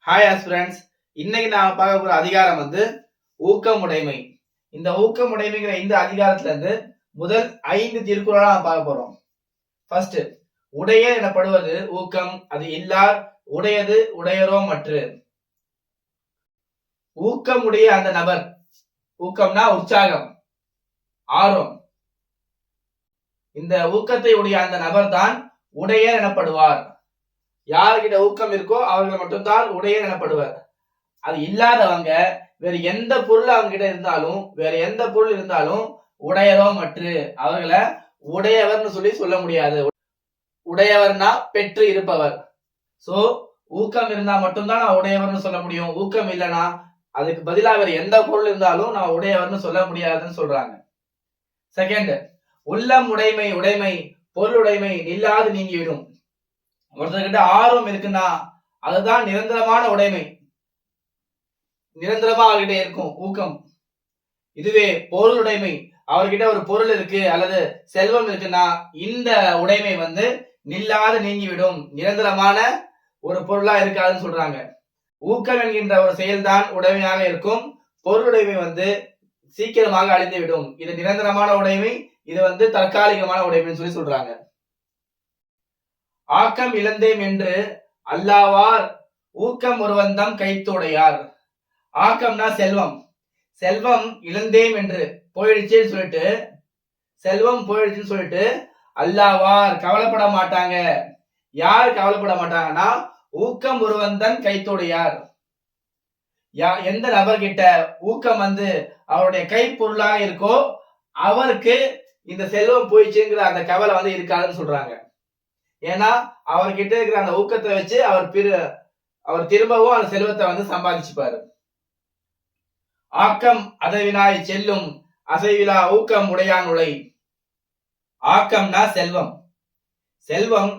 Hi friends, இன்னைக்கு நான் பார்க்க போற அதிகாரம் ஊக்கமுடைமை. இந்த ஊக்கமுடைமைங்கிற இந்த அதிகாரத்துல இருந்து முதல் 5 திருக்குறளா நான் பார்க்க போறோம். ஃபர்ஸ்ட், உடைய எனப்படுவது ஊக்கம், அது இல்லார் உடையது உடையரோ மற்று. ஊக்கமுடைய அந்த நபர், ஊக்கம்னா உற்சாகம், ஆர்வம், இந்த ஊக்கத்தை உடைய அந்த நபர் தான் உடையர் எனப்படுவார். யார்கிட்ட ஊக்கம் இருக்கோ அவர்கள் மட்டும்தான் உடையர் எனப்படுவர். அது இல்லாதவங்க வேற எந்த பொருள் அவங்க கிட்ட இருந்தாலும், வேற எந்த பொருள் இருந்தாலும் உடையரோ மற்று அவர்களை உடையவர்னு சொல்ல முடியாது. உடையவர்னா பெற்று இருப்பவர். சோ ஊக்கம் இருந்தா மட்டும்தான் நான் உடையவர்னு சொல்ல முடியும். ஊக்கம் இல்லைன்னா அதுக்கு பதிலா வேற எந்த பொருள் இருந்தாலும் நான் உடையவர்னு சொல்ல முடியாதுன்னு சொல்றாங்க. செகண்ட், உள்ளம் உடைமை, உடைமை பொருளுடைமை இல்லாது நீங்கிவிடும். ஒருத்தர்கிட்ட ஆர்வம் இருக்குன்னா அதுதான் நிரந்தரமான உடைமை, நிரந்தரமா அவர்கிட்ட இருக்கும் ஊக்கம். இதுவே பொருளுடைமை, அவர்கிட்ட ஒரு பொருள் இருக்கு அல்லது செல்வம் இருக்குன்னா இந்த உடைமை நில்லாது நீங்கிவிடும், நிரந்தரமான ஒரு பொருளா இருக்காதுன்னு சொல்றாங்க. ஊக்கம் என்கின்ற ஒரு செயல்தான் உடைமையாக இருக்கும். பொருளுடைமை சீக்கிரமாக அழிந்து விடும். இது நிரந்தரமான உடைமை, இது தற்காலிகமான உடைமைன்னு சொல்றாங்க. ஆக்கம் இழந்தேம் என்று அல்லாவார் ஊக்கம் ஒருவந்தம் கைத்துடையார். ஆக்கம்னா செல்வம். செல்வம் இழந்தேம் என்று போயிடுச்சுன்னு சொல்லிட்டு, செல்வம் போயிடுச்சுன்னு சொல்லிட்டு அல்லாவார் கவலைப்பட மாட்டாங்க. யார் கவலைப்பட மாட்டாங்கன்னா ஊக்கம் ஒருவந்தன் கைத்துடையார். எந்த நபர்கிட்ட ஊக்கம் அவருடைய கைப்பொருளாக இருக்கோ அவருக்கு இந்த செல்வம் போயிடுச்சுங்கிற அந்த கவலை இருக்காதுன்னு சொல்றாங்க. ஏன்னா அவர்கிட்ட இருக்கிற அந்த ஊக்கத்தை வச்சு அவர் திரும்பவும் அந்த செல்வத்தை சம்பாதிச்சுப்பாரு. ஆக்கம் அதவினாய் செல்லும் அசைவிலா ஊக்கம் உடையான் உலை. ஆக்கம்னா செல்வம். செல்வம்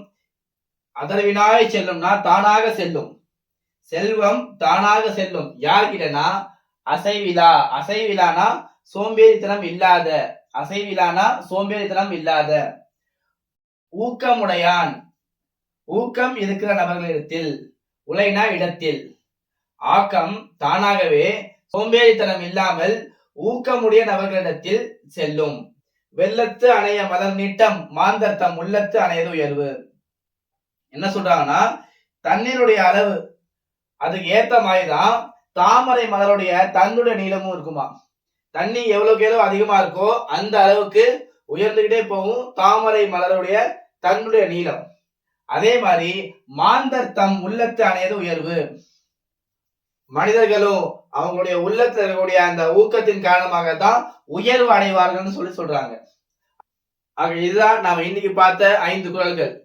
அதவினாய் செல்லும்னா தானாக செல்லும். செல்வம் தானாக செல்லும். யார்கிட்டனா அசைவிலா. அசைவிலானா சோம்பேறித்தனம் இல்லாத. அசைவிலானா சோம்பேறித்தனம் இல்லாத. ஊக்கமுடையான், ஊக்கம் இருக்கிற நபர்களிடத்தில், உலைனா இடத்தில். ஆக்கம் தானாகவே சோம்பேறித்தனம் இல்லாமல் ஊக்கமுடைய நபர்களிடத்தில் செல்லும். வெள்ளத்து அணைய மலர் நீட்டம் மாந்தர்த்தம் உள்ளத்து அணையது உயர்வு. என்ன சொல்றாங்கன்னா தண்ணீருடைய அளவு அதுக்கு ஏத்த மாதிரிதான் தாமரை மலருடைய தன்னுடைய நீளமும் இருக்குமா. தண்ணி எவ்வளவுக்கு எவ்வளவு அதிகமா இருக்கோ அந்த அளவுக்கு உயர்ந்துகிட்டே போகும் தாமரை மலருடைய தன்னுடைய நீளம். அதே மாதிரி மாந்தர் தம் உள்ளத்து அணையது உயர்வு. மனிதர்களும் அவங்களுடைய உள்ளத்துல இருக்கக்கூடிய அந்த ஊக்கத்தின் காரணமாக தான் உயர்வு அடைவார்கள் சொல்றாங்க. ஆக இதுதான் நாம இன்னைக்கு பார்த்த 5 குறள்கள்.